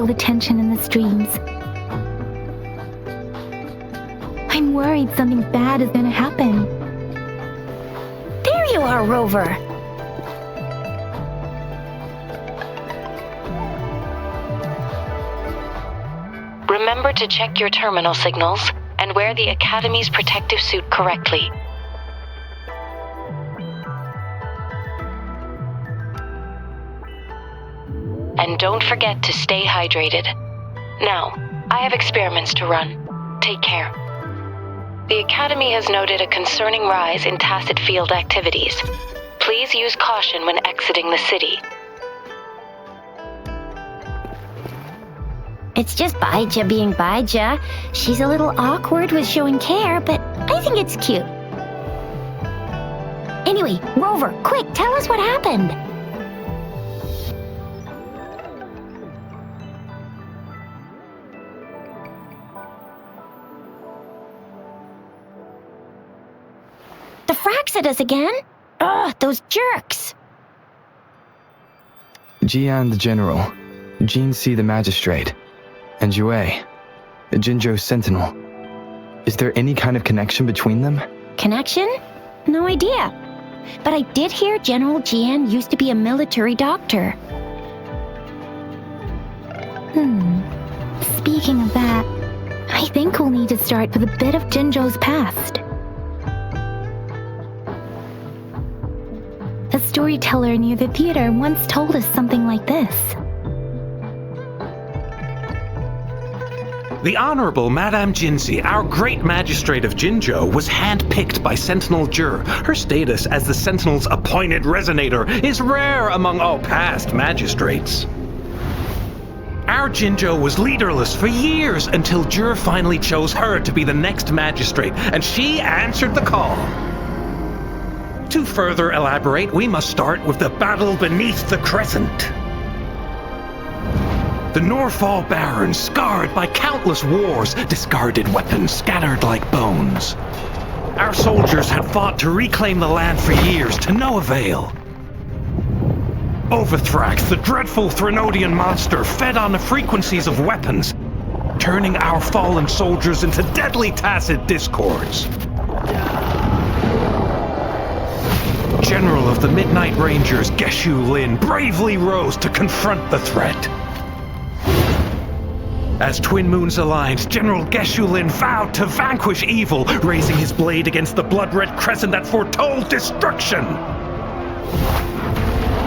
feel the tension in the streams. I'm worried something bad is gonna happen. There you are, Rover. Remember to check your terminal signals and wear the Academy's protective suit correctly. And don't forget to stay hydrated. Now, I have experiments to run. Take care. The Academy has noted a concerning rise in tacit field activities. Please use caution when exiting the city. It's just Baija being Baija. She's a little awkward with showing care, but I think it's cute. Anyway, Rover, quick, tell us what happened. The frags at us again? Ugh, those jerks! Jian the General, Jean C the Magistrate, and Jue, Jinzhou's Sentinel. Is there any kind of connection between them? Connection? No idea. But I did hear General Jian used to be a military doctor. Speaking of that, I think we'll need to start with a bit of Jinzhou's past. A storyteller near the theater once told us something like this. The Honorable Madame Jinzi, our great magistrate of Jinzhou, was handpicked by Sentinel Jur. Her status as the Sentinel's appointed resonator is rare among all past magistrates. Our Jinzhou was leaderless for years until Jur finally chose her to be the next magistrate, and she answered the call. To further elaborate, we must start with the battle beneath the Crescent. The Norfall Barons, scarred by countless wars, discarded weapons scattered like bones. Our soldiers had fought to reclaim the land for years, to no avail. Overthrax, the dreadful Threnodian monster, fed on the frequencies of weapons, turning our fallen soldiers into deadly tacit discords. General of the Midnight Rangers, Geshu Lin, bravely rose to confront the threat. As Twin Moons aligned, General Geshu Lin vowed to vanquish evil, raising his blade against the blood-red crescent that foretold destruction.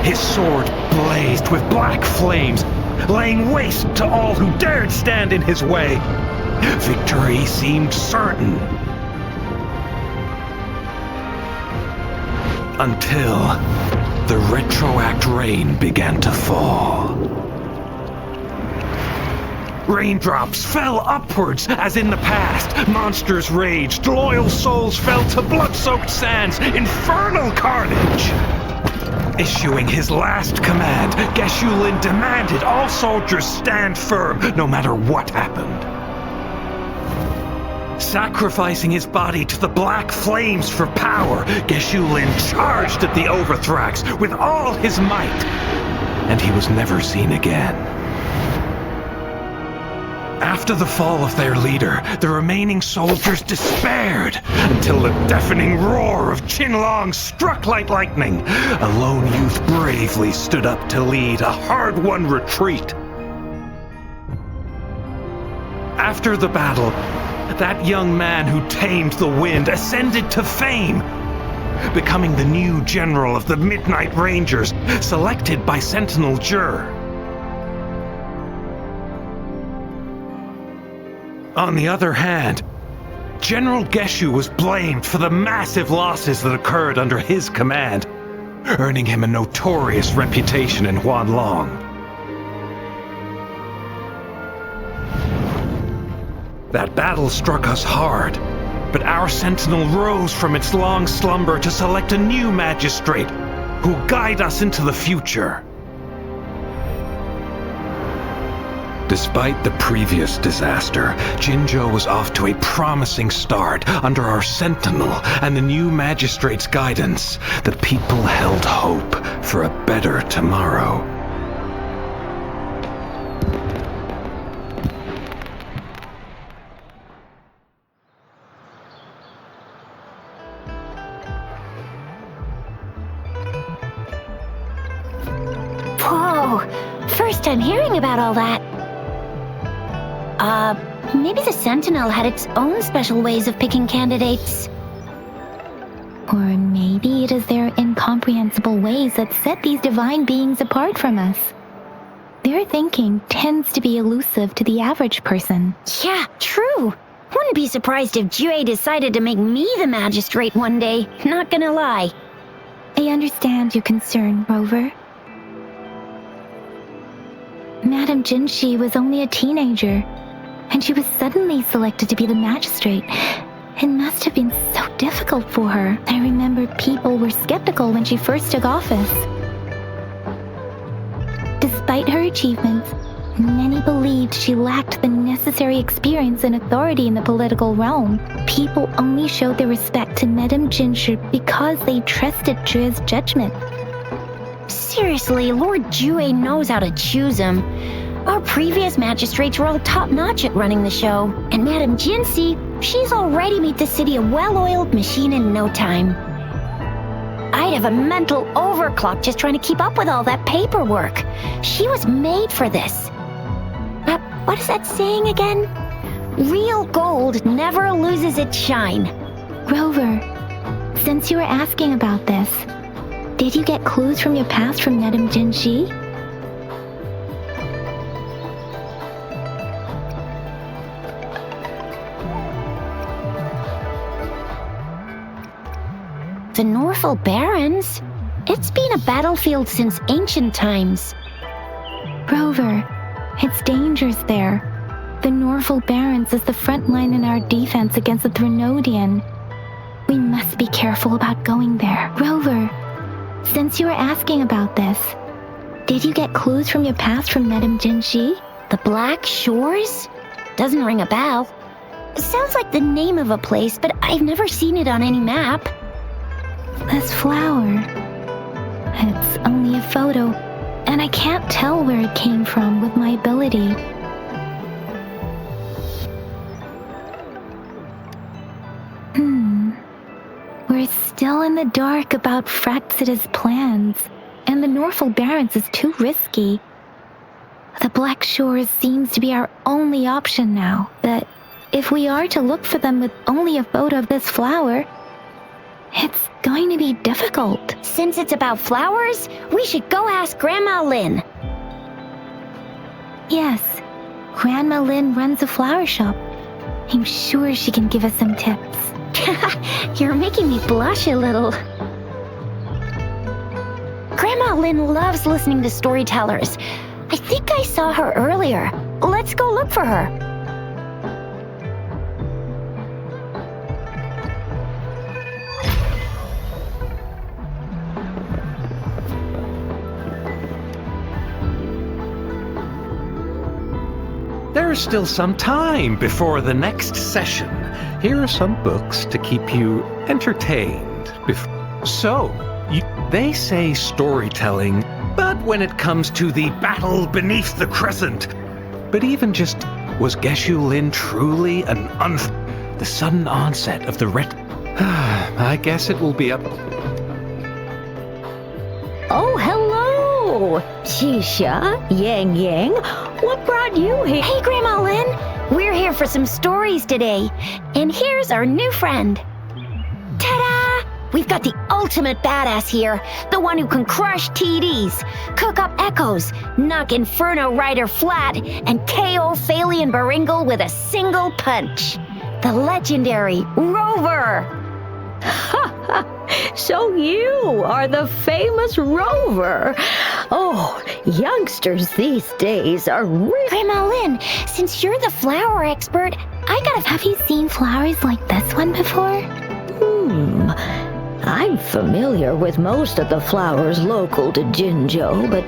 His sword blazed with black flames, laying waste to all who dared stand in his way. Victory seemed certain. Until the retroact rain began to fall. Raindrops fell upwards as in the past. Monsters raged, loyal souls fell to blood-soaked sands, infernal carnage. Issuing his last command, Geshu Lin demanded all soldiers stand firm no matter what happened. Sacrificing his body to the black flames for power, Geshu Lin charged at the Overthrax with all his might, and he was never seen again. After the fall of their leader, the remaining soldiers despaired until the deafening roar of Qinlong struck like lightning. A lone youth bravely stood up to lead a hard-won retreat. After the battle, that young man who tamed the wind ascended to fame, becoming the new general of the Midnight Rangers, selected by Sentinel Jur. On the other hand, General Geshu was blamed for the massive losses that occurred under his command, earning him a notorious reputation in Huanlong. That battle struck us hard, but our sentinel rose from its long slumber to select a new magistrate who will guide us into the future. Despite the previous disaster, Jinzhou was off to a promising start under our sentinel and the new magistrate's guidance. The people held hope for a better tomorrow. time hearing about all that. Maybe the Sentinel had its own special ways of picking candidates. Or maybe it is their incomprehensible ways that set these divine beings apart from us. Their thinking tends to be elusive to the average person. Yeah, true. Wouldn't be surprised if Jue decided to make me the magistrate one day, not gonna lie. I understand your concern, Rover. Madame Jinshi was only a teenager, and she was suddenly selected to be the magistrate. It must have been so difficult for her. I remember people were skeptical when she first took office. Despite her achievements, many believed she lacked the necessary experience and authority in the political realm. People only showed their respect to Madame Jinshi because they trusted Jue's judgment. Seriously, Lord Jue knows how to choose him. Our previous magistrates were all top-notch at running the show, and Madame Jinshi, she's already made the city a well-oiled machine in no time. I'd have a mental overclock just trying to keep up with all that paperwork. She was made for this. What is that saying again? Real gold never loses its shine. Rover, since you were asking about this, did you get clues from your past from Madame Jinshi? The Norfolk Barrens? It's been a battlefield since ancient times. Rover, it's dangerous there. The Norfolk Barrens is the front line in our defense against the Threnodian. We must be careful about going there. Rover, since you were asking about this, did you get clues from your past from Madame Jinshi? The Black Shores? Doesn't ring a bell. It sounds like the name of a place, but I've never seen it on any map. This flower. It's only a photo, and I can't tell where it came from with my ability. We're still in the dark about Fraxida's plans, and the Norfolk Barrens is too risky. The Black Shores seems to be our only option now, but if we are to look for them with only a photo of this flower, it's going to be difficult. Since it's about flowers, we should go ask Grandma Lynn. Yes, Grandma Lynn runs a flower shop. I'm sure she can give us some tips. You're making me blush a little. Grandma Lynn loves listening to storytellers. I think I saw her earlier. Let's go look for her. There's still some time before the next session. Here are some books to keep you entertained. They say storytelling, but when it comes to the battle beneath the crescent, but even just, was Geshu Lin truly the sudden onset of the I guess it will be up. Oh, hello! Shisha, Yang Yang, what brought you here? Hey, Grandma Lynn. We're here for some stories today. And here's our new friend. Ta-da! We've got the ultimate badass here. The one who can crush TDs, cook up echoes, knock Inferno Rider flat, and KO Phalian Baringle with a single punch. The legendary Rover. So you are the famous Rover. Oh, youngsters these days are really... Grandma Lynn, since you're the flower expert, Have you seen flowers like this one before? I'm familiar with most of the flowers local to Jinzhou, but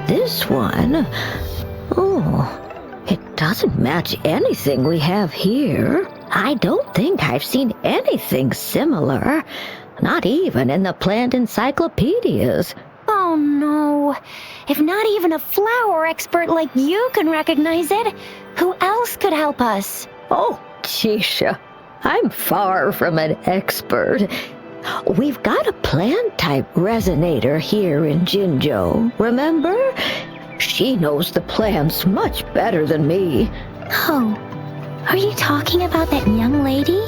this one... it doesn't match anything we have here. I don't think I've seen anything similar. Not even in the plant encyclopedias. Oh no. If not even a flower expert like you can recognize it, who else could help us? Oh, Chisha, I'm far from an expert. We've got a plant-type resonator here in Jinzhou, remember? She knows the plans much better than me. Oh, are you talking about that young lady?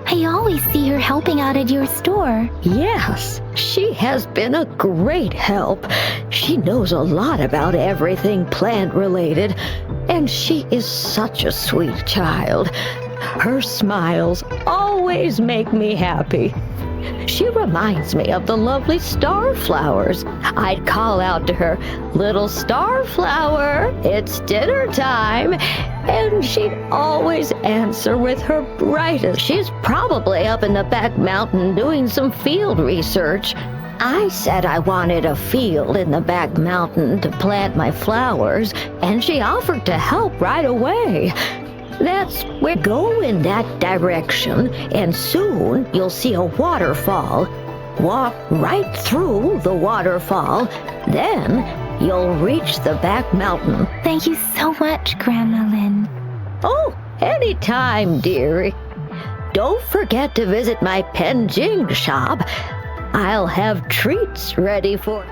I always see her helping out at your store. Yes, she has been a great help. She knows a lot about everything plant-related, and she is such a sweet child. Her smiles always make me happy. She reminds me of the lovely starflowers. I'd call out to her, "Little starflower, it's dinner time," and she'd always answer with her brightest. She's probably up in the back mountain doing some field research. I said I wanted a field in the back mountain to plant my flowers, and she offered to help right away. We're going in that direction, and soon you'll see a waterfall. Walk right through the waterfall, then you'll reach the back mountain. Thank you so much, Grandma Lynn. Oh, anytime, dearie. Don't forget to visit my Penjing shop. I'll have treats ready for...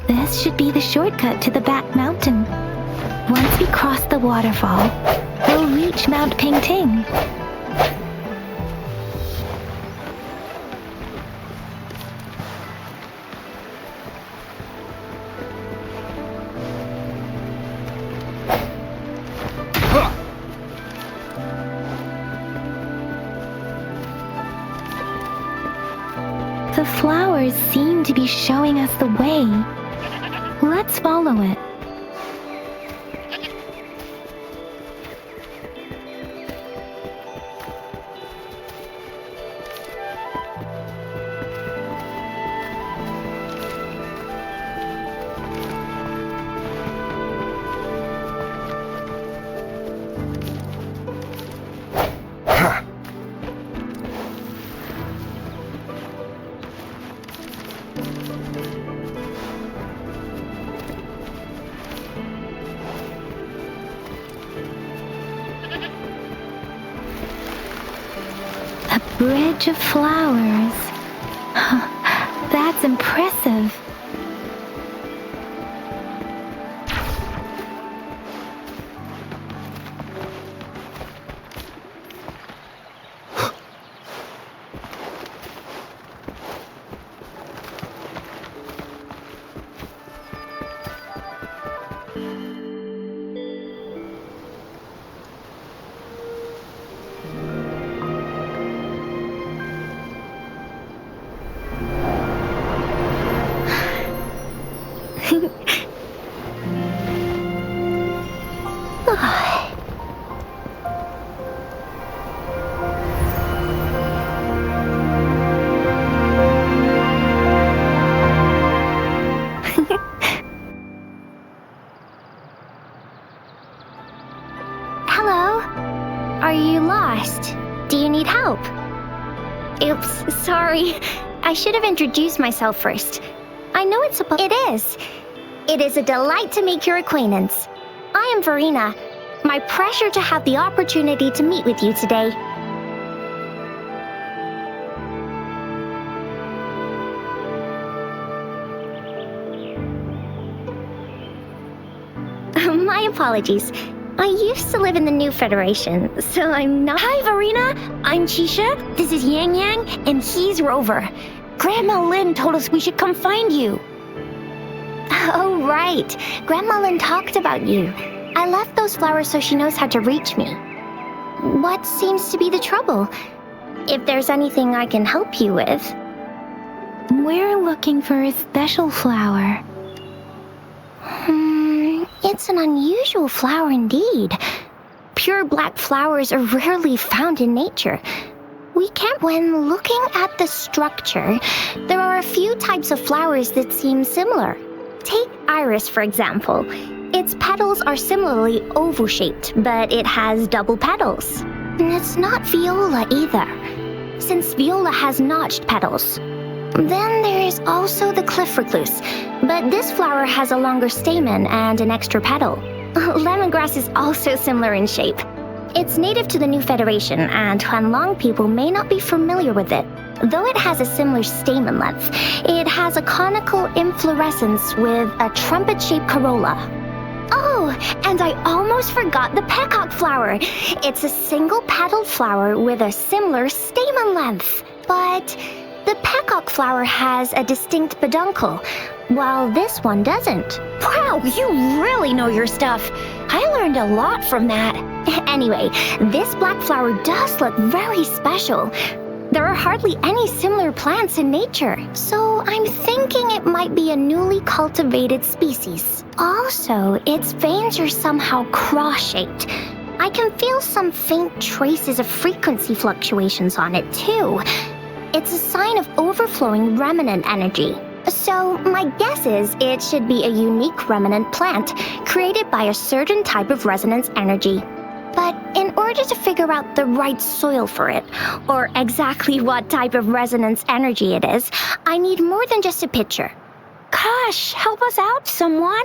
This should be the shortcut to the back mountain. Once we cross the waterfall, we'll reach Mount Pingting. The flowers seem to be showing us the way. Let's follow it. A bridge of flowers. That's impressive. Hello? Are you lost? Do you need help? Oops, sorry. I should have introduced myself first. I know it's supposed... It is. It is a delight to make your acquaintance. I am Verena. My pleasure to have the opportunity to meet with you today. My apologies. I used to live in the New Federation, so I'm not... Hi, Verena! I'm Chisha, this is Yang Yang, and he's Rover. Grandma Lynn told us we should come find you. Oh, right. Grandma Lynn talked about you. I left those flowers so she knows how to reach me. What seems to be the trouble? If there's anything I can help you with... We're looking for a special flower. It's an unusual flower indeed. Pure black flowers are rarely found in nature. We can't... When looking at the structure, there are a few types of flowers that seem similar. Take iris, for example. Its petals are similarly oval-shaped, but it has double petals. And it's not viola either, since viola has notched petals. Then there's also the cliff recluse, but this flower has a longer stamen and an extra petal. Lemongrass is also similar in shape. It's native to the New Federation, and Huanlong people may not be familiar with it. Though it has a similar stamen length, it has a conical inflorescence with a trumpet-shaped corolla. Oh, and I almost forgot the peacock flower. It's a single-petaled flower with a similar stamen length. But the peacock flower has a distinct peduncle, while this one doesn't. Wow, you really know your stuff. I learned a lot from that. Anyway, this black flower does look very special. There are hardly any similar plants in nature, so I'm thinking it might be a newly cultivated species. Also, its veins are somehow cross-shaped. I can feel some faint traces of frequency fluctuations on it, too. It's a sign of overflowing remnant energy. So, my guess is it should be a unique remnant plant created by a certain type of resonance energy. But in order to figure out the right soil for it, or exactly what type of resonance energy it is, I need more than just a picture. Gosh, help us out, someone.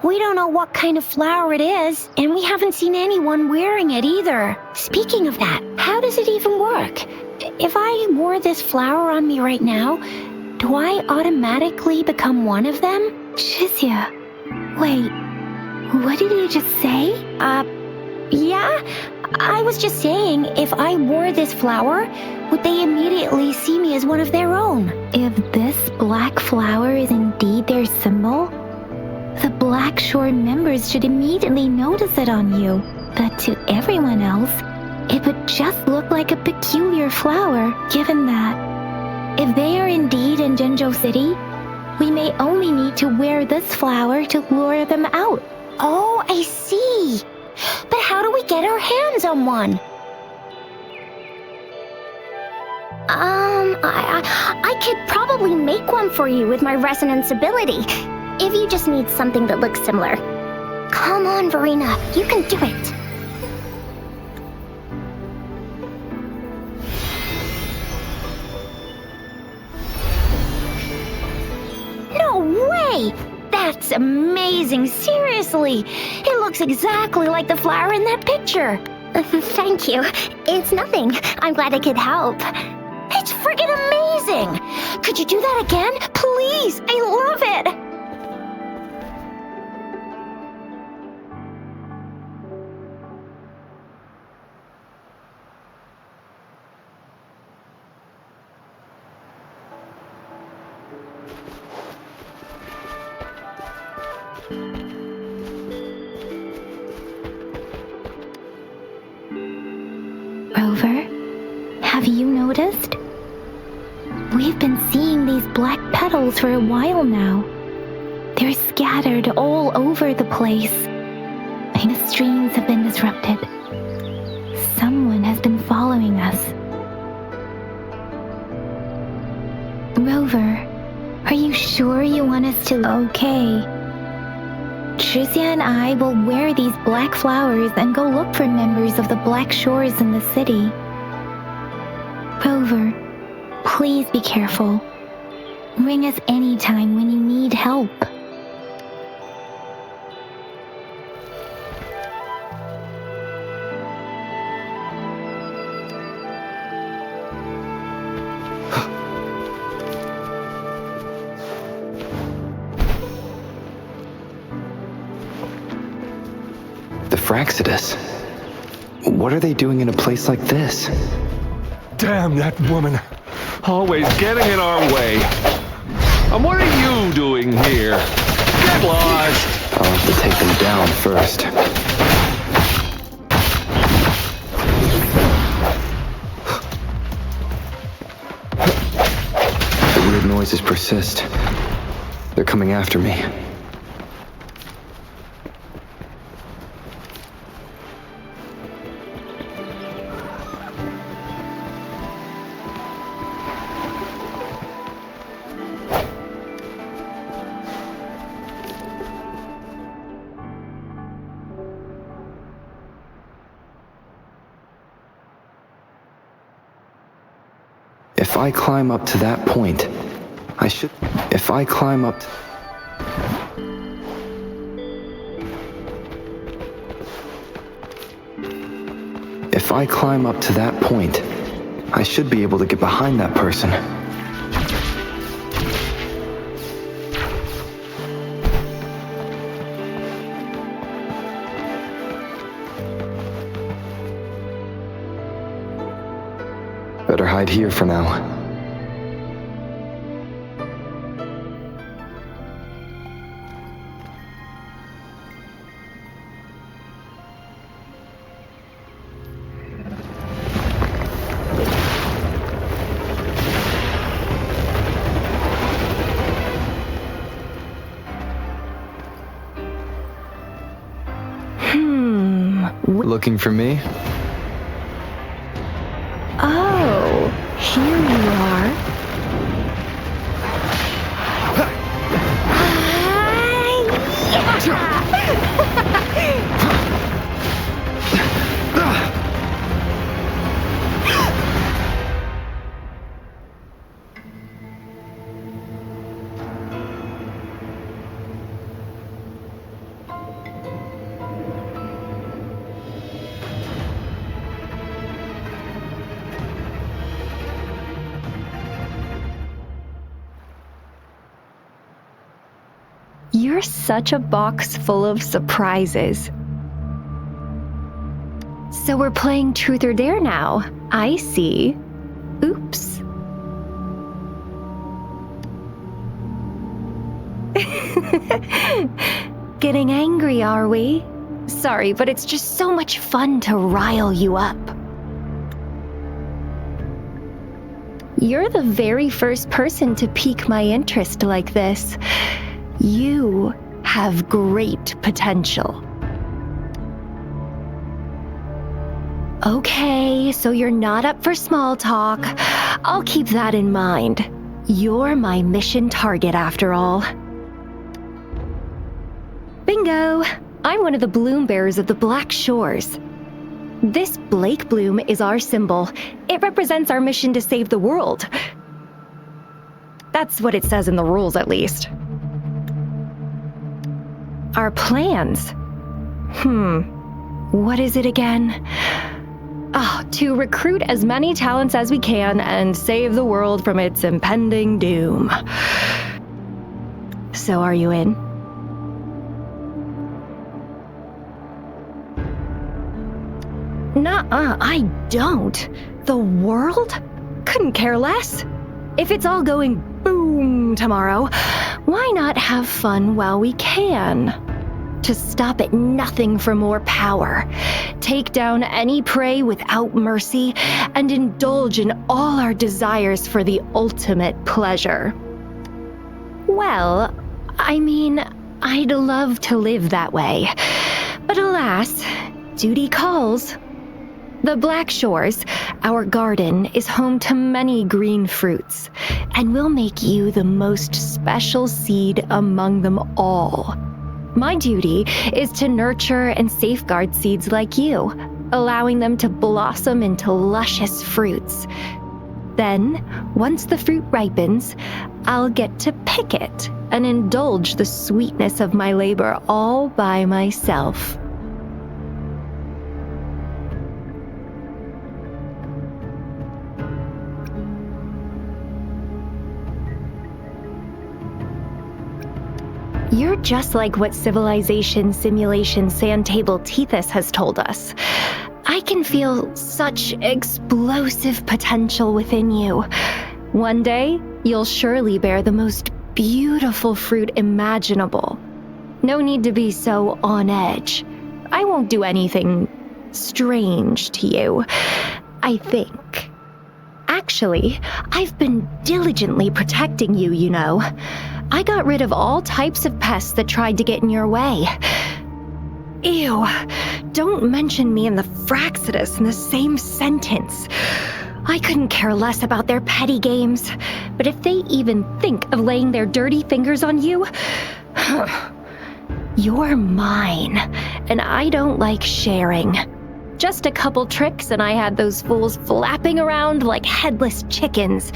We don't know what kind of flower it is, and we haven't seen anyone wearing it either. Speaking of that, how does it even work? If I wore this flower on me right now, do I automatically become one of them? Shizia, wait, what did you just say? Yeah, I was just saying, if I wore this flower, would they immediately see me as one of their own? If this black flower is indeed their symbol, the Black Shore members should immediately notice it on you. But to everyone else, it would just look like a peculiar flower, given that if they are indeed in Jinzhou City, we may only need to wear this flower to lure them out. Oh, I see. But how do we get our hands on one? I could probably make one for you with my resonance ability, if you just need something that looks similar. Come on, Verena, you can do it. No way! That's amazing, seriously! It looks exactly like the flower in that picture. Thank you. It's nothing. I'm glad I could help. It's friggin' amazing! Could you do that again? Please! I love it! Rover, have you noticed? We've been seeing these black petals for a while now. They're scattered all over the place. The streams have been disrupted. Someone has been following us. Rover, are you sure you want us to? Okay. Shizia and I will wear these black flowers and go look for members of the Black Shores in the city. Rover, please be careful. Ring us anytime when you need help. The Fraxidus. What are they doing in a place like this? Damn that woman. Always getting in our way. And what are you doing here? Get lost! I'll have to take them down first. The weird noises persist. They're coming after me. If I climb up to that point, If I climb up... If I climb up to that point, I should be able to get behind that person. Better hide here for now. Looking for me? Oh, here you are. You're such a box full of surprises. So we're playing Truth or Dare now. I see. Oops. Getting angry, are we? Sorry, but it's just so much fun to rile you up. You're the very first person to pique my interest like this. You have great potential. Okay, so you're not up for small talk. I'll keep that in mind. You're my mission target after all. Bingo! I'm one of the bloom bearers of the Black Shores. This Blake bloom is our symbol. It represents our mission to save the world. That's what it says in the rules, at least. Our plans? What is it again? To recruit as many talents as we can and save the world from its impending doom. So are you in? Nuh-uh, I don't. The world? Couldn't care less. If it's all going boom tomorrow, why not have fun while we can? To stop at nothing for more power, take down any prey without mercy, and indulge in all our desires for the ultimate pleasure. Well, I mean, I'd love to live that way, but alas, duty calls. The Black Shores, our garden, is home to many green fruits, and we'll make you the most special seed among them all. My duty is to nurture and safeguard seeds like you, allowing them to blossom into luscious fruits. Then, once the fruit ripens, I'll get to pick it and indulge the sweetness of my labor all by myself. You're just like what Civilization Simulation Sandtable Tethys has told us. I can feel such explosive potential within you. One day, you'll surely bear the most beautiful fruit imaginable. No need to be so on edge. I won't do anything strange to you, I think. Actually, I've been diligently protecting you, you know. I got rid of all types of pests that tried to get in your way. Ew, don't mention me and the Fraxidus in the same sentence. I couldn't care less about their petty games, but if they even think of laying their dirty fingers on you, you're mine, and I don't like sharing. Just a couple tricks and I had those fools flapping around like headless chickens.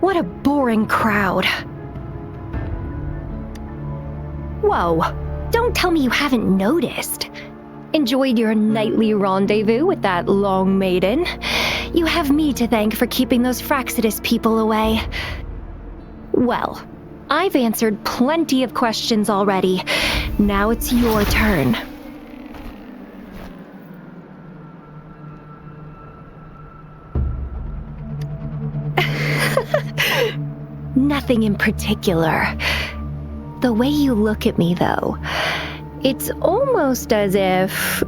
What a boring crowd. Whoa, don't tell me you haven't noticed. Enjoyed your nightly rendezvous with that long maiden? You have me to thank for keeping those Fraxidus people away. Well, I've answered plenty of questions already. Now it's your turn. Nothing in particular. The way you look at me, though, it's almost as if...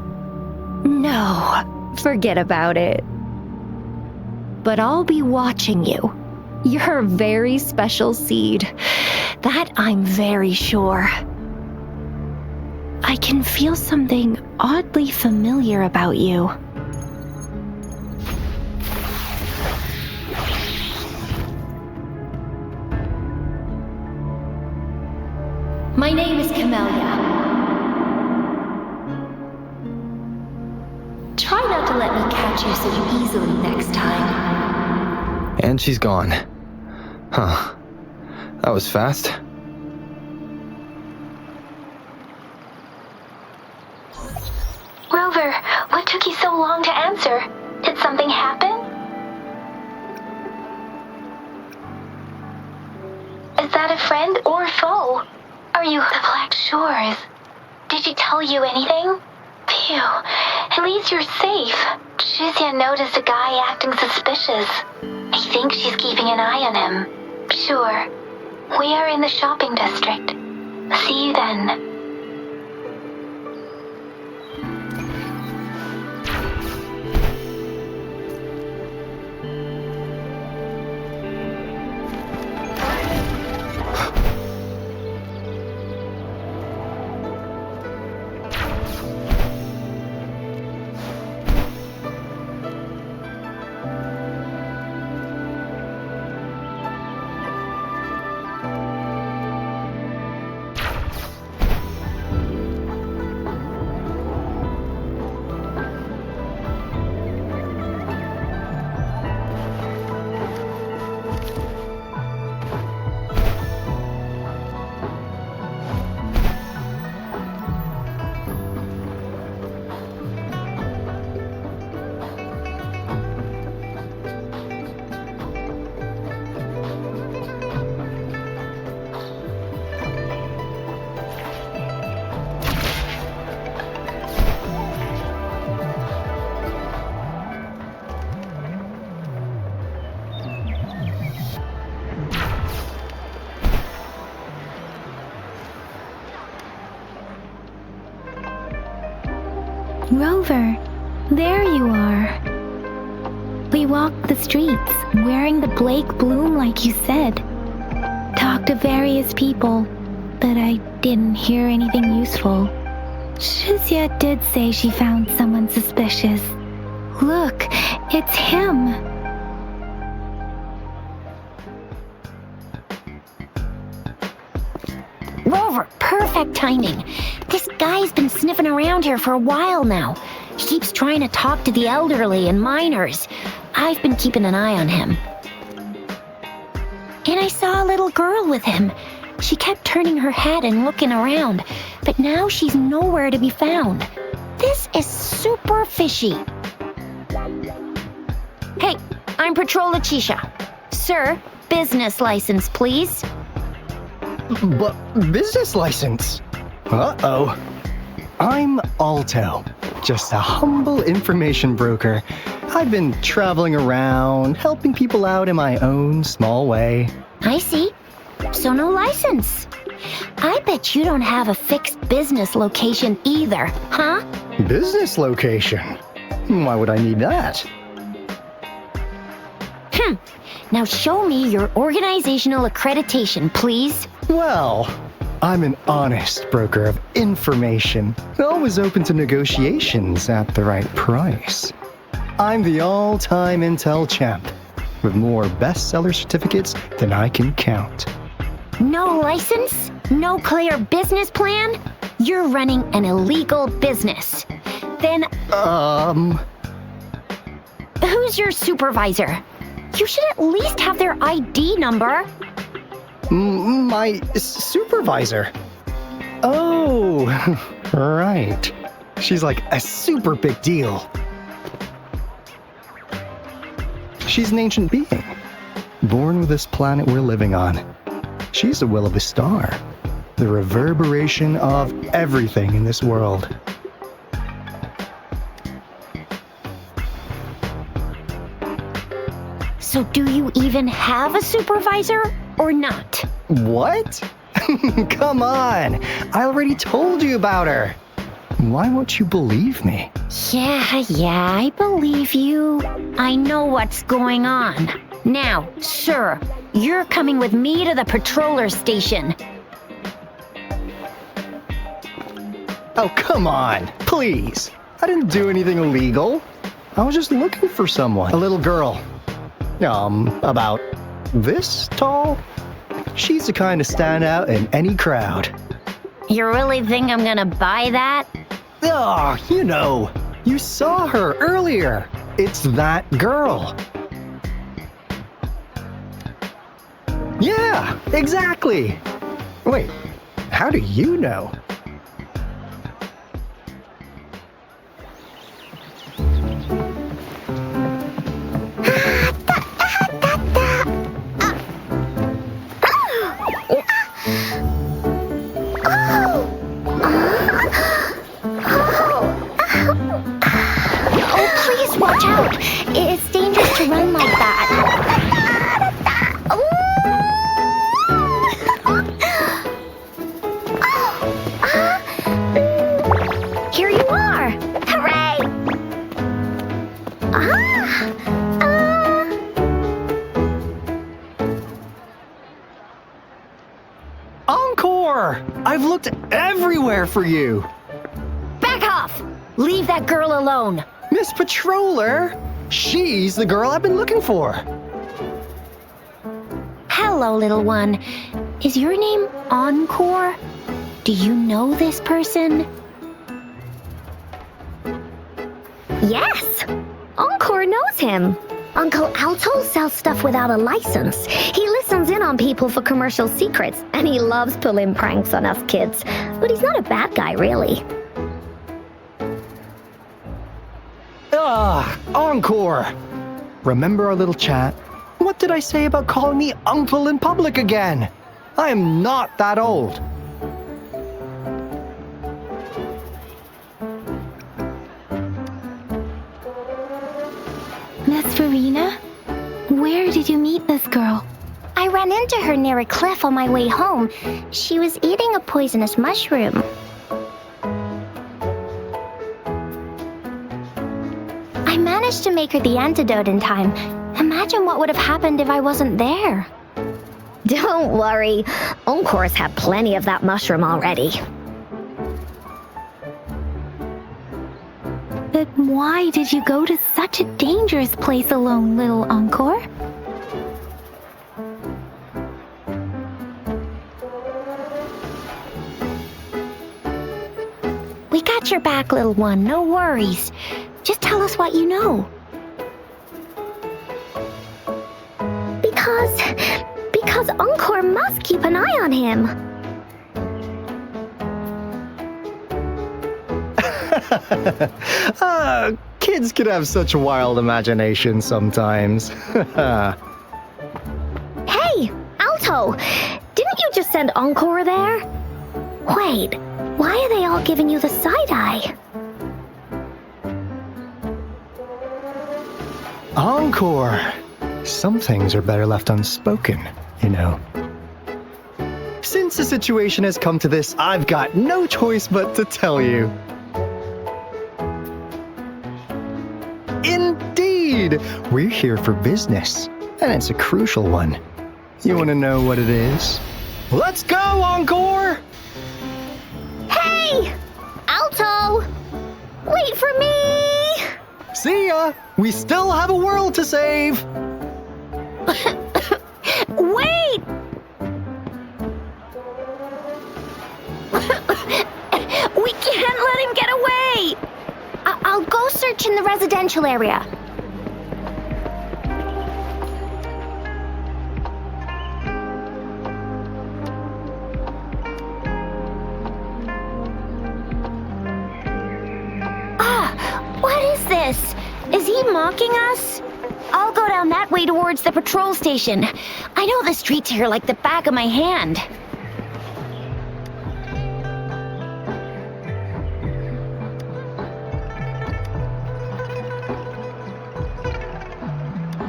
No, forget about it. But I'll be watching you. You're a very special seed. That I'm very sure. I can feel something oddly familiar about you. My name is Camellia. Try not to let me catch you so easily next time. And she's gone. Huh. That was fast. Rover, what took you so long to answer? Did something happen? Is that a friend or foe? Are you the Black Shores? Did she tell you anything? Phew, at least you're safe. Shizia noticed a guy acting suspicious. I think she's keeping an eye on him. Sure. We are in the shopping district. See you then. Rover, there you are. We walked the streets, wearing the Blake bloom like you said. Talked to various people, but I didn't hear anything useful. Shizia did say she found someone suspicious. Look, it's him. Rover, perfect timing. This guy's been sniffing around here for a while now. He keeps trying to talk to the elderly and minors. I've been keeping an eye on him. And I saw a little girl with him. She kept turning her head and looking around, but now she's nowhere to be found. This is super fishy. Hey, I'm Patrol Letitia. Sir, business license, please. But business license? Uh-oh. I'm Alto, just a humble information broker. I've been traveling around, helping people out in my own small way. I see. So no license. I bet you don't have a fixed business location either, huh? Business location? Why would I need that? Now show me your organizational accreditation, please. Well, I'm an honest broker of information, always open to negotiations at the right price. I'm the all-time Intel champ, with more bestseller certificates than I can count. No license? No clear business plan? You're running an illegal business. Then, who's your supervisor? You should at least have their ID number. My supervisor. Oh, right. She's like a super big deal. She's an ancient being, born with this planet we're living on. She's the will of a star, the reverberation of everything in this world. So do you even have a supervisor or not? What? Come on! I already told you about her. Why won't you believe me? Yeah, I believe you. I know what's going on. Now, sir, you're coming with me to the patroller station. Oh, come on, please. I didn't do anything illegal. I was just looking for someone. A little girl. About this tall. She's the kind to stand out in any crowd. You really think I'm gonna buy that? Oh, you saw her earlier. It's that girl. Yeah, exactly. Wait, how do you know? Watch out! It's dangerous to run like that. Here you are! Hooray! Encore! I've looked everywhere for you. Back off! Leave that girl alone. Miss Patroller, she's the girl I've been looking for. Hello, little one. Is your name Encore? Do you know this person? Yes! Encore knows him. Uncle Alto sells stuff without a license. He listens in on people for commercial secrets, and he loves pulling pranks on us kids. But he's not a bad guy, really. Encore! Remember our little chat? What did I say about calling me uncle in public again? I am not that old. Miss Verena? Where did you meet this girl? I ran into her near a cliff on my way home. She was eating a poisonous mushroom. I managed to make her the antidote in time. Imagine what would have happened if I wasn't there. Don't worry. Encore's had plenty of that mushroom already. But why did you go to such a dangerous place alone, little Encore? We got your back, little one. No worries. Just tell us what you know. Because Encore must keep an eye on him. Kids can have such wild imaginations sometimes. Hey, Alto! Didn't you just send Encore there? Wait, why are they all giving you the side eye? Encore! Some things are better left unspoken, you know. Since the situation has come to this, I've got no choice but to tell you. Indeed! We're here for business, and it's a crucial one. You want to know what it is? Let's go, Encore! Hey! Alto! Wait for me! See ya! We still have a world to save! Wait! We can't let him get away! I'll go search in the residential area. this? Is he mocking us? I'll go down that way towards the patrol station. I know the streets here like the back of my hand.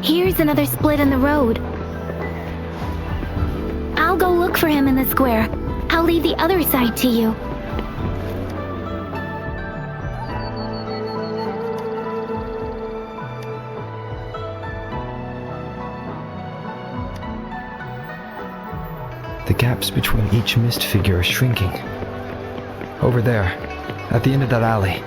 Here's another split in the road. I'll go look for him in the square. I'll leave the other side to you. The gaps between each mist figure are shrinking. Over there, at the end of that alley.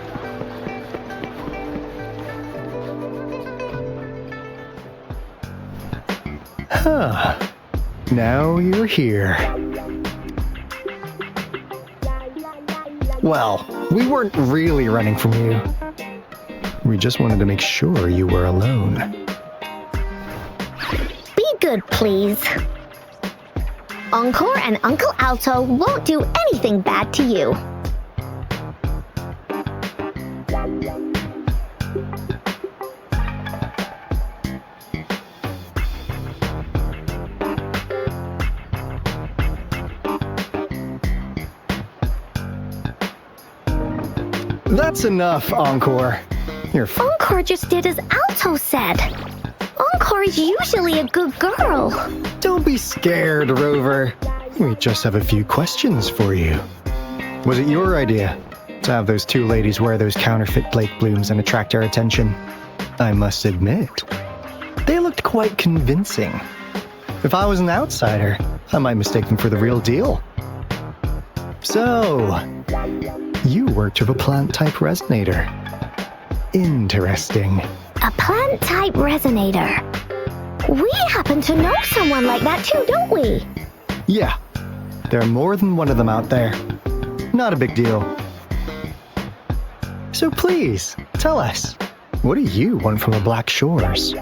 Huh. Now you're here. Well, we weren't really running from you. We just wanted to make sure you were alone. Be good, please. Encore and Uncle Alto won't do anything bad to you. That's enough, Encore. You're Encore just did as Alto said. Encore is usually a good girl. Don't be scared, Rover. We just have a few questions for you. Was it your idea to have those two ladies wear those counterfeit Blake blooms and attract our attention? I must admit, they looked quite convincing. If I was an outsider, I might mistake them for the real deal. So, you worked with a plant-type resonator. Interesting. A plant-type resonator. We happen to know someone like that too, don't we? Yeah, there are more than one of them out there. Not a big deal. So please, tell us, what do you want from the Black Shores?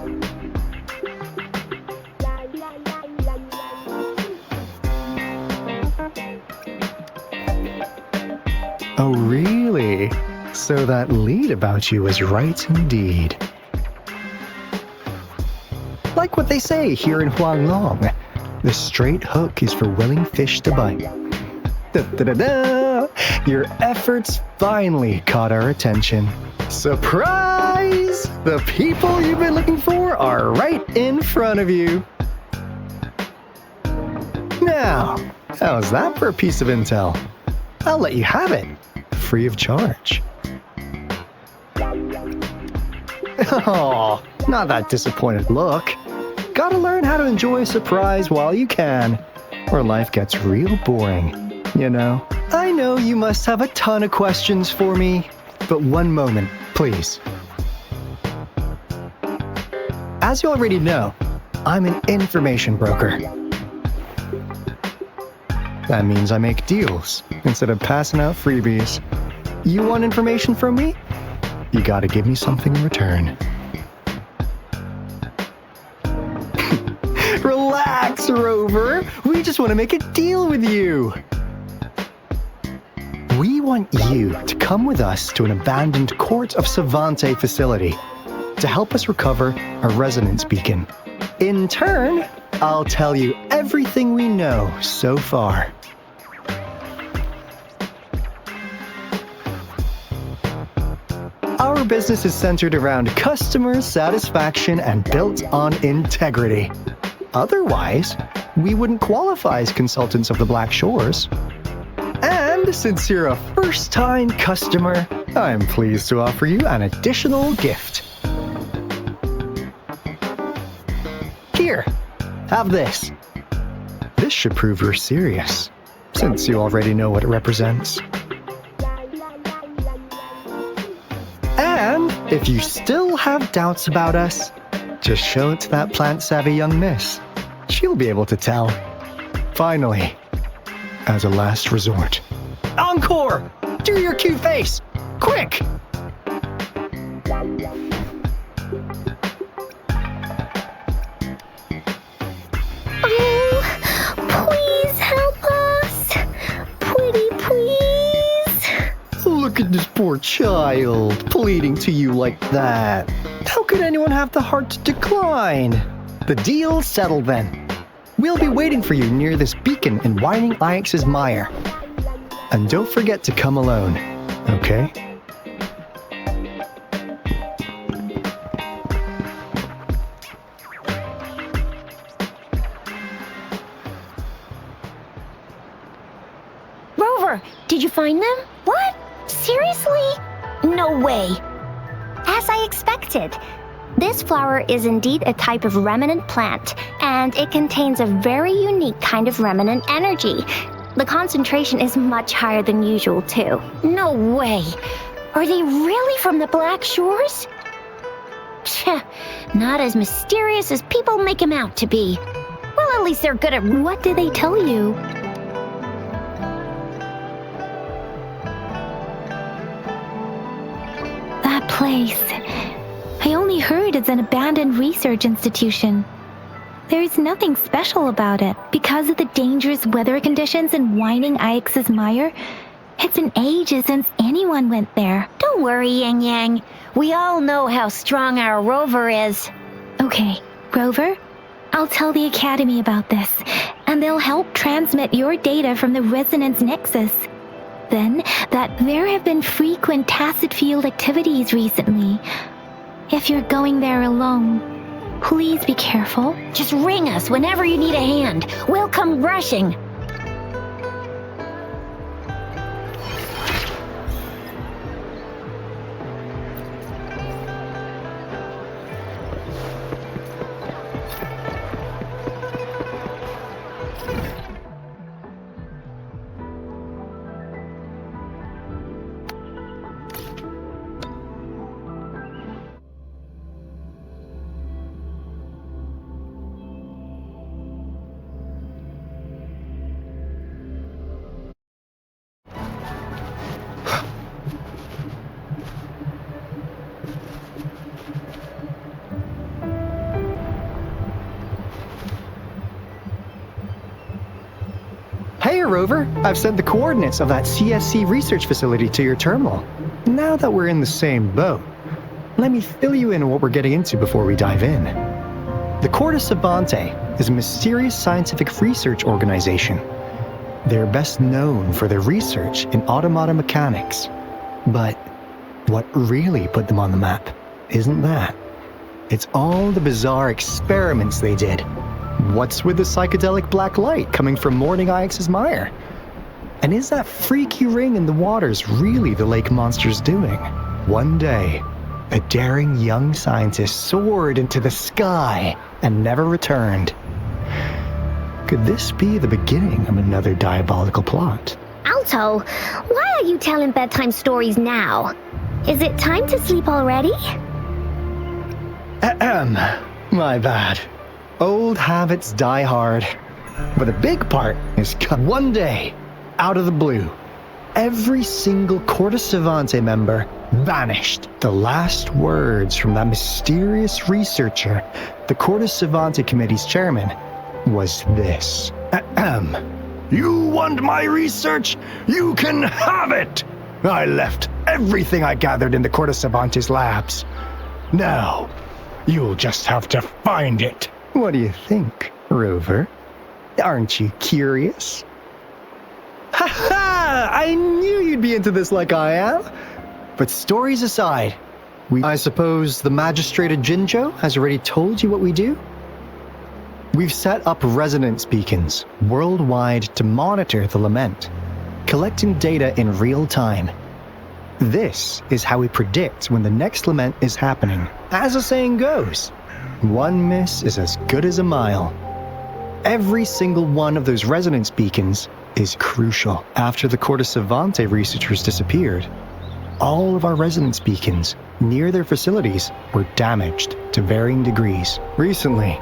Oh, really? So that lead about you was right indeed. Like what they say here in Huanglong, the straight hook is for willing fish to bite. Da-da-da-da! Your efforts finally caught our attention. Surprise! The people you've been looking for are right in front of you. Now, how's that for a piece of intel? I'll let you have it, free of charge. Oh, not that disappointed look. Gotta learn how to enjoy a surprise while you can, or life gets real boring, you know? I know you must have a ton of questions for me, but one moment, please. As you already know, I'm an information broker. That means I make deals instead of passing out freebies. You want information from me? You gotta give me something in return. Relax, Rover. We just want to make a deal with you. We want you to come with us to an abandoned Court of Savante facility to help us recover a resonance beacon. In turn, I'll tell you everything we know so far. Our business is centered around customer satisfaction and built on integrity. Otherwise, we wouldn't qualify as consultants of the Black Shores. And since you're a first-time customer, I'm pleased to offer you an additional gift. Here, have this. This should prove you're serious, since you already know what it represents. And if you still have doubts about us, just show it to that plant-savvy young miss. She'll be able to tell. Finally, as a last resort. Encore! Do your cute face! Quick! Oh, please help us. Pretty please. Look at this poor child, pleading to you like that. How could anyone have the heart to decline? The deal's settled then. We'll be waiting for you near this beacon in Whining Ix's Mire. And don't forget to come alone, okay? Rover, did you find them? What? Seriously? No way. As I expected. This flower is indeed a type of remnant plant, and it contains a very unique kind of remnant energy. The concentration is much higher than usual, too. No way. Are they really from the Black Shores? Tch, not as mysterious as people make them out to be. Well, at least they're good at... What did they tell you? That place. I only heard it's an abandoned research institution. There is nothing special about it. Because of the dangerous weather conditions in Whining Ix's Mire, it's been ages since anyone went there. Don't worry, Yang Yang. We all know how strong our Rover is. Okay, Rover, I'll tell the Academy about this, and they'll help transmit your data from the Resonance Nexus. Then, that there have been frequent tacit field activities recently. If you're going there alone, please be careful. Just ring us whenever you need a hand. We'll come rushing. Hey, Rover, I've sent the coordinates of that CSC research facility to your terminal. Now that we're in the same boat, let me fill you in on what we're getting into before we dive in. The Corda Savante is a mysterious scientific research organization. They're best known for their research in automata mechanics. But what really put them on the map isn't that. It's all the bizarre experiments they did. What's with the psychedelic black light coming from Whining Ix's Mire? And is that freaky ring in the waters really the lake monster's doing? One day, a daring young scientist soared into the sky and never returned. Could this be the beginning of another diabolical plot? Alto, why are you telling bedtime stories now? Is it time to sleep already? My bad. Old habits die hard. But the big part is one day, out of the blue, every single Corda Savante member vanished. The last words from that mysterious researcher, the Corda Savante Committee's chairman, was this. You want my research? You can have it! I left everything I gathered in the Corda Savante's labs. Now, you'll just have to find it. What do you think, Rover? Aren't you curious? Ha ha! I knew you'd be into this like I am. But stories aside, I suppose the magistrate of Jinzhou has already told you what we do? We've set up resonance beacons worldwide to monitor the lament, collecting data in real time. This is how we predict when the next lament is happening. As the saying goes, one miss is as good as a mile. Every single one of those resonance beacons is crucial. After the Corda Savante researchers disappeared, all of our resonance beacons near their facilities were damaged to varying degrees. Recently,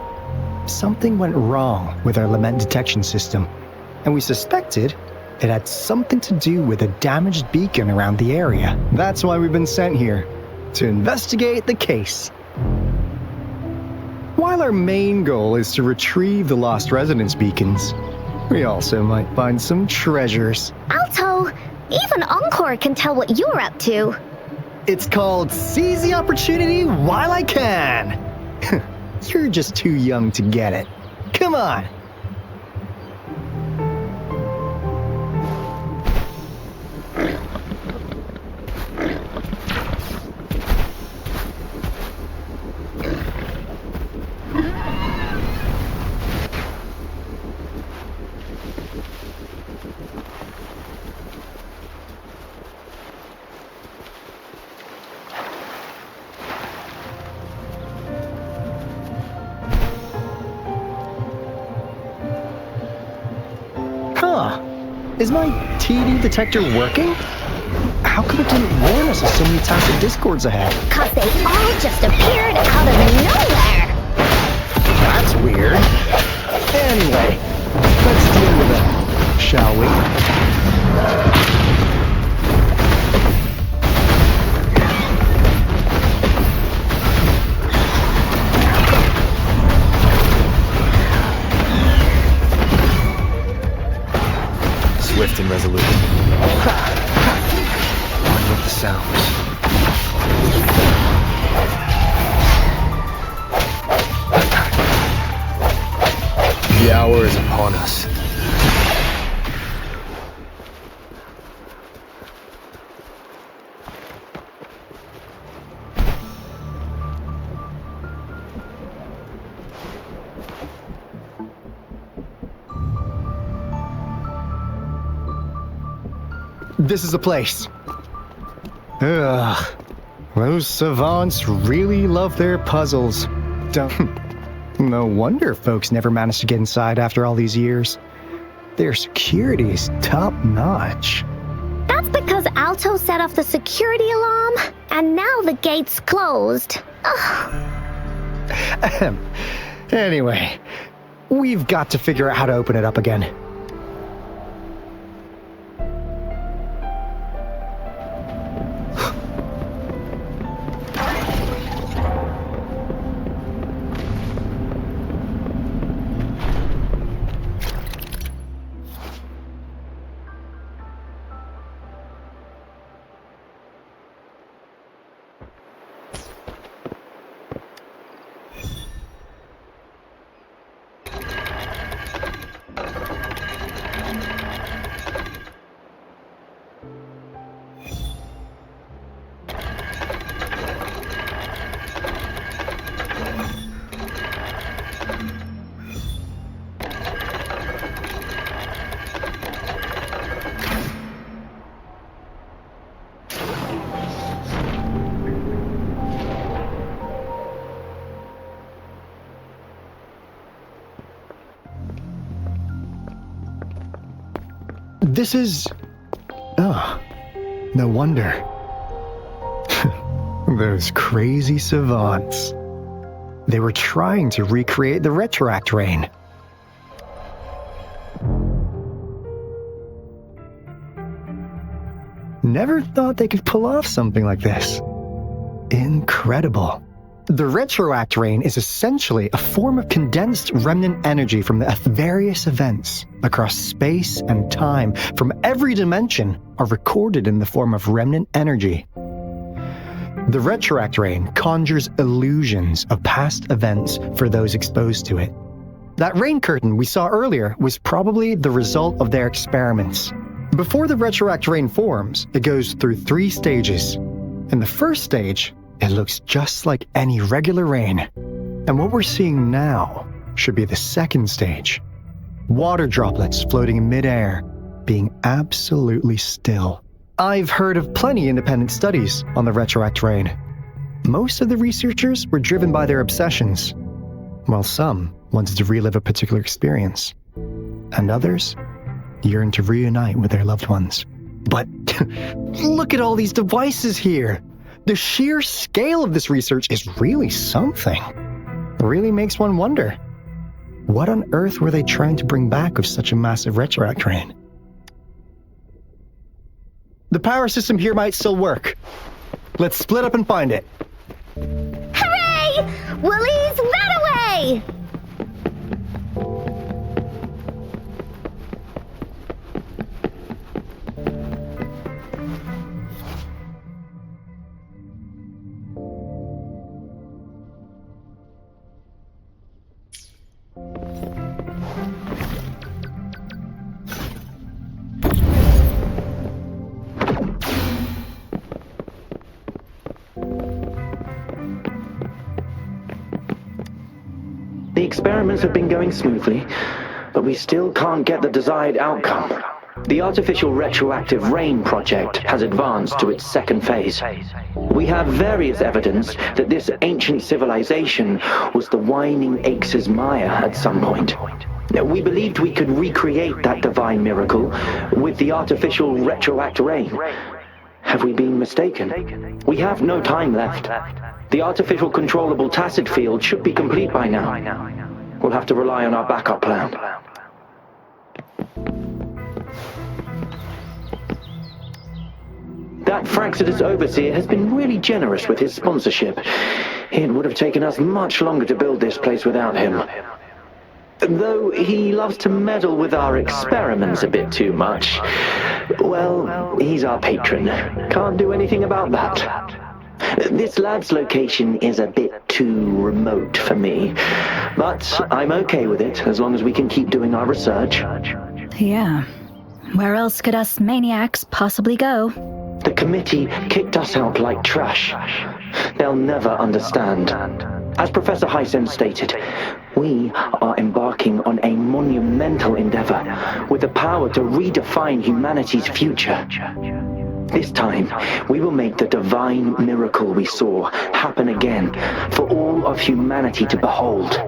something went wrong with our lament detection system, and we suspected it had something to do with a damaged beacon around the area. That's why we've been sent here, to investigate the case. While our main goal is to retrieve the lost resonance beacons, we also might find some treasures. Alto, even Encore can tell what you're up to. It's called Seize the Opportunity While I Can. You're just too young to get it. Come on. Huh. Is my TD detector working? How come it didn't warn us of so many tacit discords ahead? 'Cause they all just appeared out of nowhere. That's weird. Anyway, let's deal with it, shall we? Swift and resolute. One with the sounds. The hour is upon us. This is the place. Ugh. Those savants really love their puzzles. No wonder folks never managed to get inside after all these years. Their security's top-notch. That's because Alto set off the security alarm, and now the gate's closed. Ugh. Anyway, we've got to figure out how to open it up again. This is... Oh, no wonder. Those crazy savants. They were trying to recreate the Retroact Rain. Never thought they could pull off something like this. Incredible. The Retroact Rain is essentially a form of condensed remnant energy from the various events across space and time from every dimension are recorded in the form of remnant energy. The Retroact Rain conjures illusions of past events for those exposed to it. That rain curtain we saw earlier was probably the result of their experiments. Before the Retroact Rain forms, it goes through 3 stages. In the first stage, it looks just like any regular rain. And what we're seeing now should be the second stage. Water droplets floating in midair, being absolutely still. I've heard of plenty independent studies on the Retroact Rain. Most of the researchers were driven by their obsessions, while some wanted to relive a particular experience, and others yearned to reunite with their loved ones. But look at all these devices here! The sheer scale of this research is really something. It really makes one wonder. What on earth were they trying to bring back of such a massive Retroact Rain? The power system here might still work. Let's split up and find it. Hooray! Willie's Runaway! experiments have been going smoothly, but we still can't get the desired outcome. The artificial retroactive rain project has advanced to its second phase. We have various evidence that this ancient civilization was the Whining Aches' Maya at some point. We believed we could recreate that divine miracle with the artificial retroact rain. Have we been mistaken? We have no time left. The artificial controllable tacit field should be complete by now. We'll have to rely on our backup plan. That Fraxidus overseer has been really generous with his sponsorship. It would have taken us much longer to build this place without him. Though he loves to meddle with our experiments a bit too much. Well, he's our patron. Can't do anything about that. This lab's location is a bit too remote for me. But I'm okay with it as long as we can keep doing our research. Yeah. Where else could us maniacs possibly go? The committee kicked us out like trash. They'll never understand. As Professor Hysen stated, we are embarking on a monumental endeavor with the power to redefine humanity's future. This time, we will make the divine miracle we saw happen again for all of humanity to behold.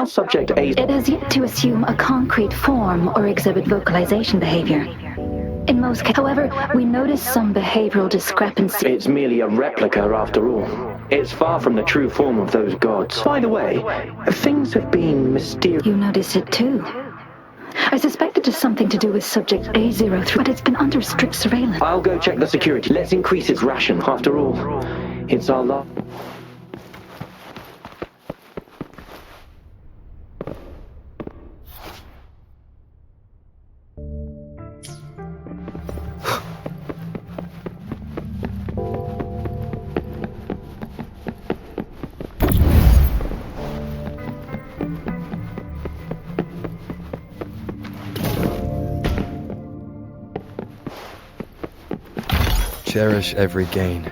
Subject A. It has yet to assume a concrete form or exhibit vocalization behavior. In most cases, however, we notice some behavioral discrepancy. It's merely a replica after all. It's far from the true form of those gods. By the way, things have been mysterious. You notice it too. I suspect it is something to do with Subject A03, but it's been under strict surveillance. I'll go check the security. Let's increase its ration. After all, it's our love. Cherish every gain.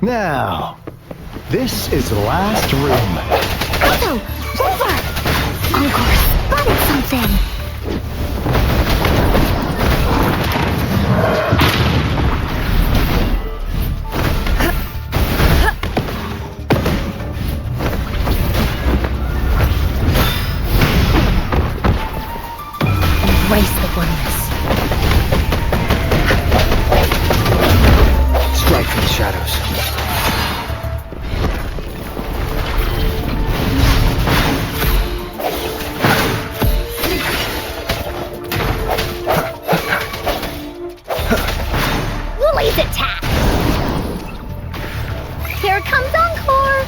Now, this is the last room. Otto, over! Encore spotted something! Here comes Encore!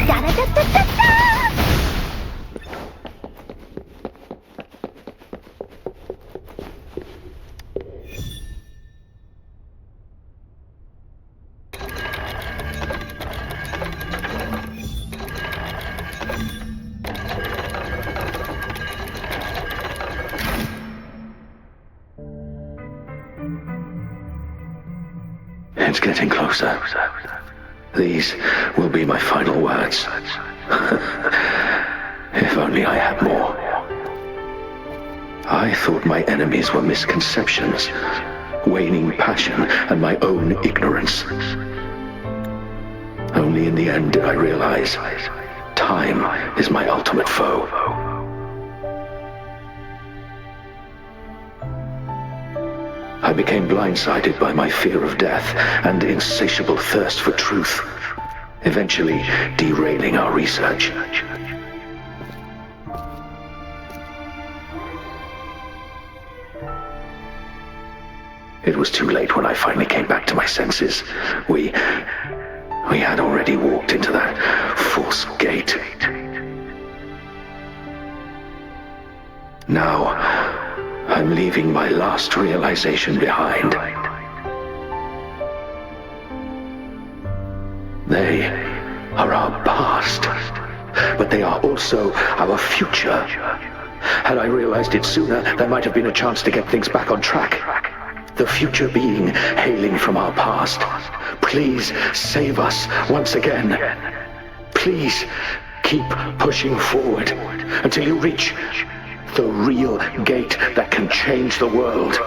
Da-da-da-da-da-da! It's getting closer. These will be my final words. If only I had more. I thought my enemies were misconceptions, waning passion, and my own ignorance. Only in the end did I realize time is my ultimate foe. I became blindsided by my fear of death and insatiable thirst for truth, eventually derailing our research. It was too late when I finally came back to my senses. We had already walked into that false gate. Now, I'm leaving my last realization behind. They are our past, but they are also our future. Had I realized it sooner, there might have been a chance to get things back on track. The future being hailing from our past. Please save us once again. Please keep pushing forward until you reach the real gate that can change the world.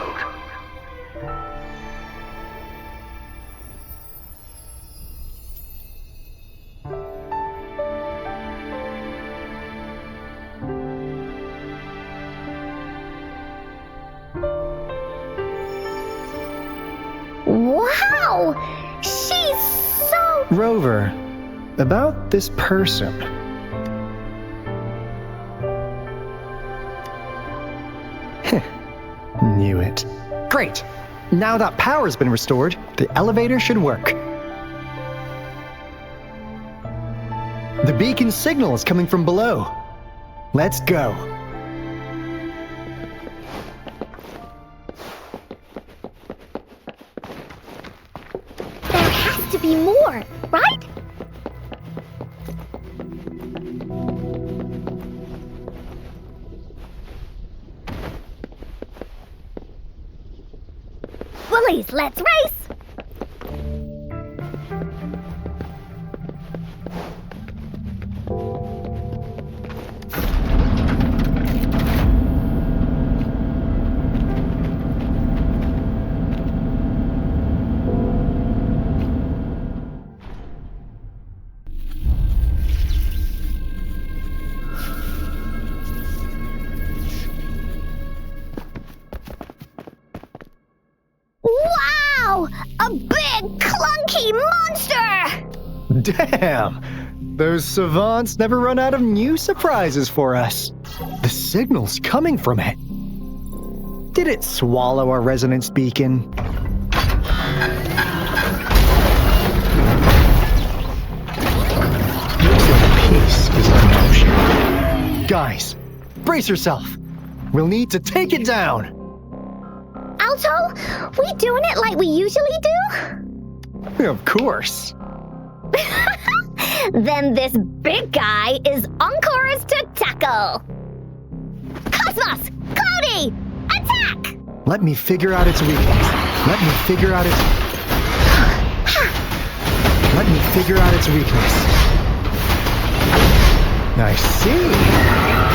Wow! She's so... Rover, about this person. Knew it. Great! Now that power's been restored, the elevator should work. The beacon signal is coming from below. Let's go. There has to be more, right? Willies, let's race! Wow! A big, clunky monster! Damn! Those savants never run out of new surprises for us. The signal's coming from it. Did it swallow our resonance beacon? Looks like a piece is in motion. Guys, brace yourself. We'll need to take it down. Alto, we doing it like we usually do? Of course. Then this big guy is Encore's to tackle. Cosmos! Cloudy! Attack! Let me figure out its weakness. Let me figure out its weakness. I see.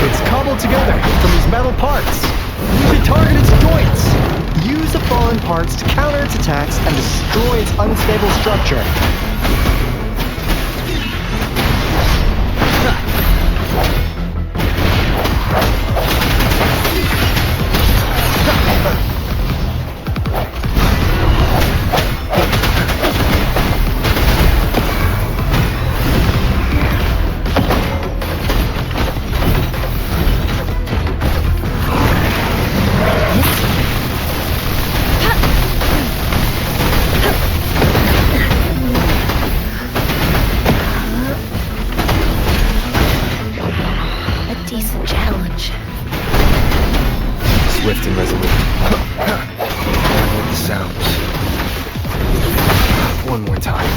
It's cobbled together from these metal parts. You can target its joints. Use the fallen parts to counter its attacks and destroy its unstable structure. challenge. Swift and resolute. And with the sounds. One more time.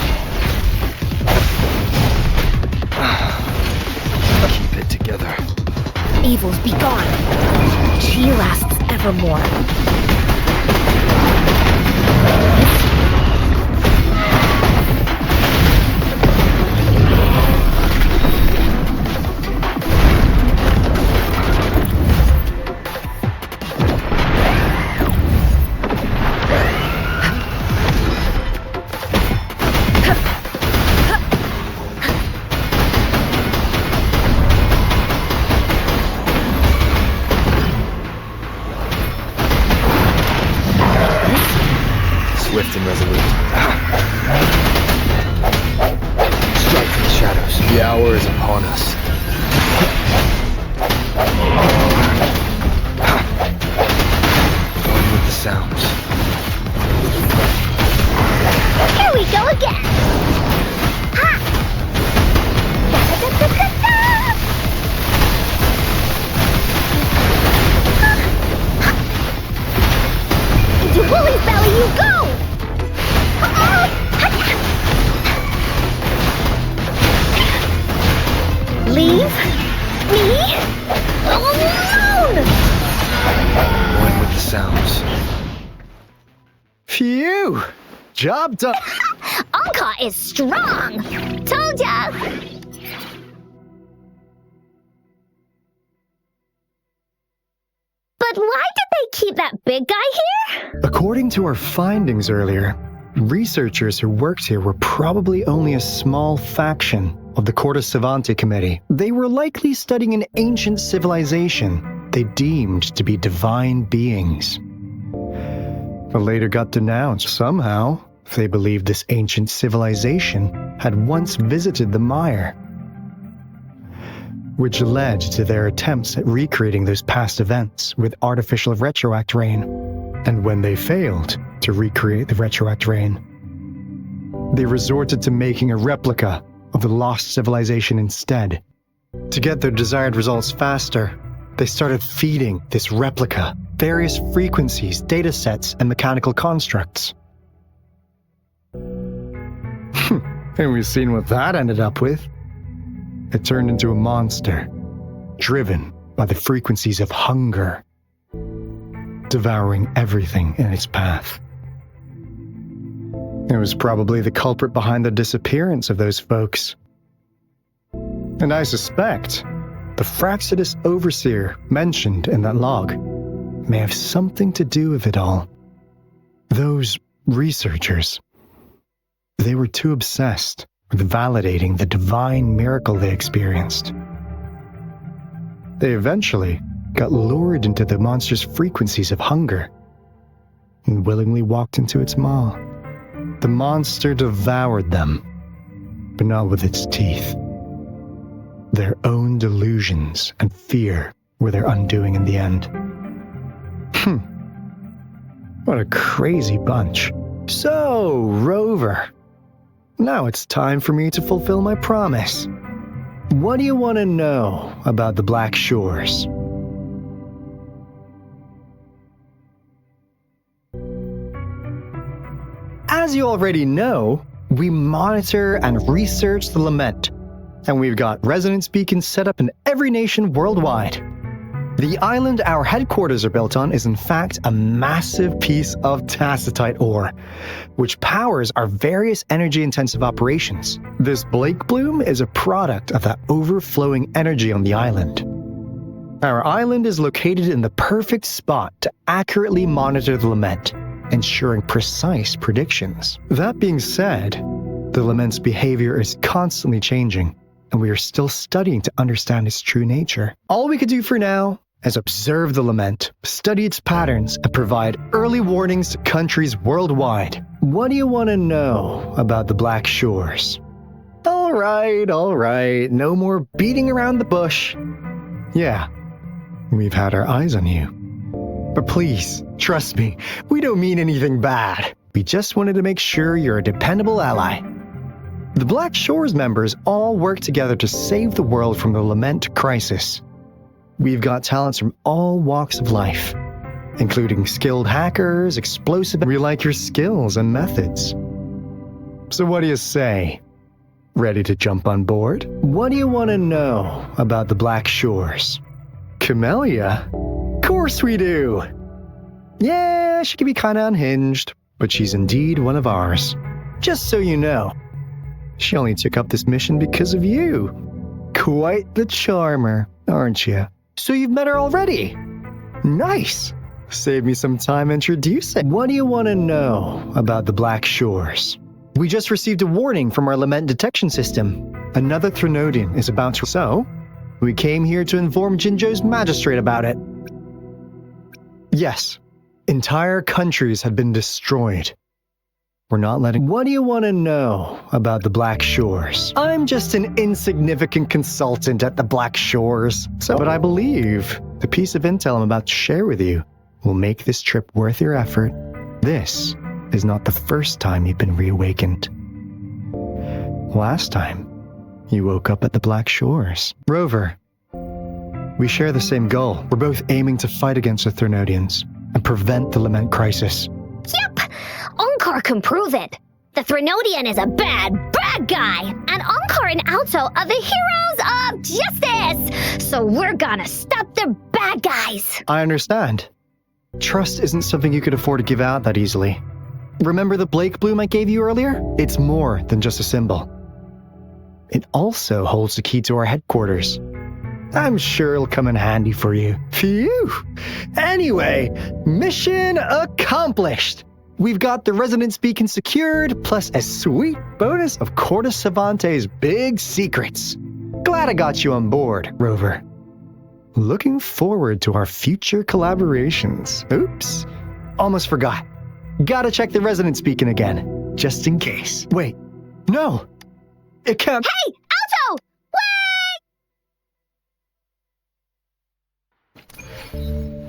Keep it together. Evils be gone. She lasts evermore. Swift and resolute. Strike from the shadows. The hour is upon us. One with the sounds. Here we go again. Ha! Into Wooly's belly you go! Leave me alone! One with the sounds. Phew! Job done. Anka is strong! Told ya! But why did they keep that big guy here? According to our findings earlier, researchers who worked here were probably only a small faction of the Corte Savante Committee. They were likely studying an ancient civilization they deemed to be divine beings. But later got denounced somehow. They believed this ancient civilization had once visited the mire, which led to their attempts at recreating those past events with artificial retroact rain. And when they failed to recreate the retroact rain, they resorted to making a replica of the lost civilization instead. To get their desired results faster, they started feeding this replica various frequencies, data sets, and mechanical constructs. And we've seen what that ended up with. It turned into a monster, driven by the frequencies of hunger, devouring everything in its path. It was probably the culprit behind the disappearance of those folks. And I suspect the Fraxidus Overseer mentioned in that log may have something to do with it all. Those researchers, they were too obsessed with validating the divine miracle they experienced. They eventually got lured into the monster's frequencies of hunger and willingly walked into its maw. The monster devoured them, but not with its teeth. Their own delusions and fear were their undoing in the end. What a crazy bunch. So, Rover, now it's time for me to fulfill my promise. What do you want to know about the Black Shores? As you already know, we monitor and research the Lament, and we've got resonance beacons set up in every nation worldwide. The island our headquarters are built on is in fact a massive piece of tacitite ore, which powers our various energy-intensive operations. This Blake Bloom is a product of that overflowing energy on the island. Our island is located in the perfect spot to accurately monitor the Lament, ensuring precise predictions. That being said, the Lament's behavior is constantly changing, and we are still studying to understand its true nature. All we could do for now is observe the Lament, study its patterns, and provide early warnings to countries worldwide. What do you want to know about the Black Shores? All right, no more beating around the bush. Yeah, we've had our eyes on you. But please, trust me, we don't mean anything bad. We just wanted to make sure you're a dependable ally. The Black Shores members all work together to save the world from the Lament crisis. We've got talents from all walks of life, including skilled hackers, explosive. We like your skills and methods. So what do you say? Ready to jump on board? What do you want to know about the Black Shores? Camellia? Of course we do! Yeah, she can be kinda unhinged, but she's indeed one of ours. Just so you know, she only took up this mission because of you. Quite the charmer, aren't you? So you've met her already? Nice! Save me some time introducing. What do you want to know about the Black Shores? We just received a warning from our lament detection system. Another Threnodian is about to... So, we came here to inform Jinzhou's magistrate about it. Yes, entire countries have been destroyed. We're not letting... What do you want to know about the Black Shores? I'm just an insignificant consultant at the Black Shores. But I believe the piece of intel I'm about to share with you will make this trip worth your effort. This is not the first time you've been reawakened. Last time, you woke up at the Black Shores. Rover, we share the same goal. We're both aiming to fight against the Threnodians and prevent the Lament crisis. Yep! Onkar can prove it. The Threnodian is a bad, bad guy, and Onkar and Alto are the heroes of justice! So we're gonna stop the bad guys! I understand. Trust isn't something you could afford to give out that easily. Remember the Blake Bloom I gave you earlier? It's more than just a symbol. It also holds the key to our headquarters. I'm sure it'll come in handy for you. Phew! Anyway, mission accomplished! We've got the resonance beacon secured, plus a sweet bonus of Cortus Savante's big secrets. Glad I got you on board, Rover. Looking forward to our future collaborations. Oops, almost forgot. Gotta check the resonance beacon again, just in case. Wait, no! It can't- Hey, Alto! Wait!